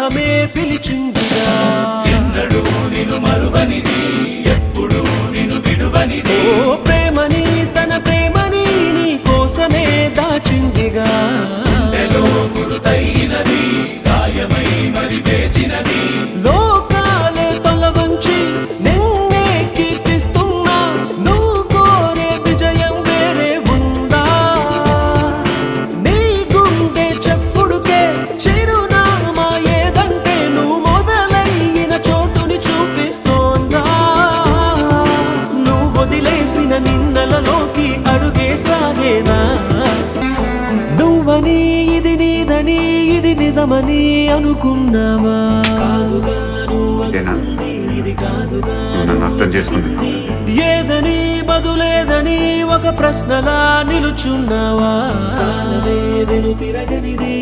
లోకమే పిలిచిందిగా. ఎన్నడూ నిన్ను మరువనిది, ఎప్పుడు నిన్ను విడువనిది. ఓ ప్రేమని తన ప్రేమని నీ కోసమే దాచిందిగా. గుండెలో గురుతైనది, గాయమై మరి వేచినది. లోకాలే తల వంచి నిన్నే కీర్తిస్తున్నా, నువ్వు కోరే విజయం వేరే ఉందా? నీ గుండె చెప్పుడుకే చిరునామా ఏదంటే నువ్వు మొదలైన చోటుని చూపిస్తోందా? నువ్వు వదిలేసిన నిన్నలలోకి అడుగేసాగేనా? నువ్వని ఇది నీదని ఇది నిజమని అనుకున్నావా? ఇది కాదుగా అర్థం చేసుకుంది. ఏదని బదులేదని ఒక ప్రశ్నలా నిలుచున్నావా? కాలమే వెను తిరగనిది